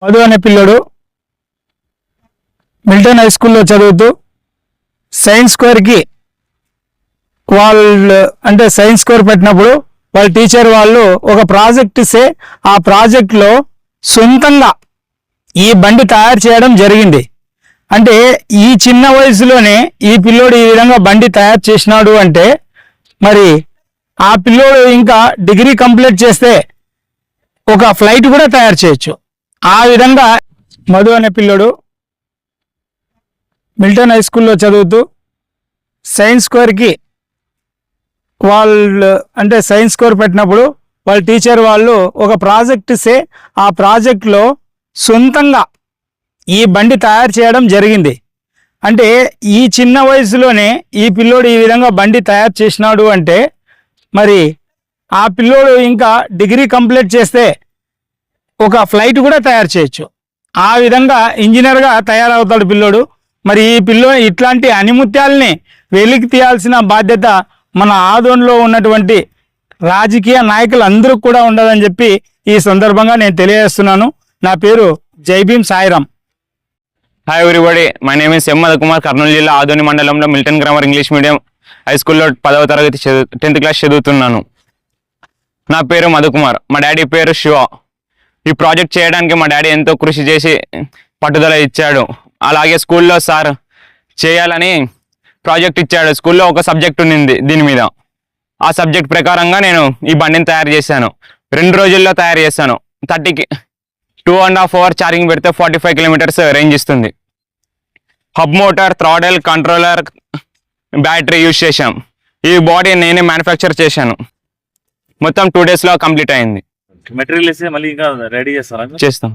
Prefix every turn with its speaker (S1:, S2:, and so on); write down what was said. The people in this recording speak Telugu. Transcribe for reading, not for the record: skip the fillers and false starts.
S1: మధు అనే పిల్లడు మిల్టన్ హై స్కూల్లో చదువుతూ సైన్స్ స్క్వేర్కి సైన్స్ స్క్వేర్ పెట్టినప్పుడు వాళ్ళ టీచర్ వాళ్ళు ఒక ప్రాజెక్ట్ ఇస్తే ఆ ప్రాజెక్ట్లో సొంతంగా ఈ బండి తయారు చేయడం జరిగింది. అంటే ఈ చిన్న వయసులోనే ఈ పిల్లోడు ఈ విధంగా బండి తయారు చేసినాడు అంటే మరి ఆ పిల్లోడు ఇంకా డిగ్రీ కంప్లీట్ చేస్తే ఒక ఫ్లైట్ కూడా తయారు చేయొచ్చు. ఆ విధంగా మధు అనే పిల్లోడు మిల్టన్ హై స్కూల్లో చదువుతూ సైన్స్ స్క్వేర్కి సైన్స్ స్క్వేర్ పెట్టినప్పుడు వాళ్ళ టీచర్ వాళ్ళు ఒక ప్రాజెక్ట్ ఇస్తే ఆ ప్రాజెక్ట్లో సొంతంగా ఈ బండి తయారు చేయడం జరిగింది. అంటే ఈ చిన్న వయసులోనే ఈ పిల్లోడు ఈ విధంగా బండి తయారు చేసినాడు అంటే మరి ఆ పిల్లోడు ఇంకా డిగ్రీ కంప్లీట్ చేస్తే ఒక ఫ్లైట్ కూడా తయారు చేయొచ్చు. ఆ విధంగా ఇంజనీర్గా తయారవుతాడు పిల్లోడు. మరి ఈ ఇట్లాంటి అనిముత్యాలని వెలికి తీయాల్సిన బాధ్యత మన ఆదోన్లో ఉన్నటువంటి రాజకీయ నాయకులందరూ కూడా ఉండదని చెప్పి ఈ సందర్భంగా నేను తెలియజేస్తున్నాను. నా పేరు Jaibhim Sairam.
S2: Hi everybody, my name is M Madhukumar. Kurnool జిల్లా ఆదోని మండలంలో Milton grammar English medium high స్కూల్లో 10వ తరగతి 10th క్లాస్ చదువుతున్నాను. నా పేరు మధుకుమార్, మా డాడీ పేరు శివ. ఈ ప్రాజెక్ట్ చేయడానికి మా డాడీ ఎంతో కృషి చేసి పట్టుదల ఇచ్చాడు. అలాగే స్కూల్లో సార్ చేయాలని ప్రాజెక్ట్ ఇచ్చాడు. స్కూల్లో ఒక సబ్జెక్ట్ ఉన్నింది దీని మీద. ఆ సబ్జెక్ట్ ప్రకారంగా నేను ఈ బండిని తయారు చేశాను. 2 రోజుల్లో తయారు చేశాను. 2.5 hours ఛార్జింగ్ పెడితే 45 kilometers రేంజ్ ఇస్తుంది. Hub motor, throttle, controller, battery use చేశాం. ఈ బాడీ నేనే మ్యానుఫ్యాక్చర్ చేశాను. మొత్తం 2 days కంప్లీట్ అయింది.
S3: మెటీరియల్ మళ్ళీ ఇంకా రెడీ చేస్తాం.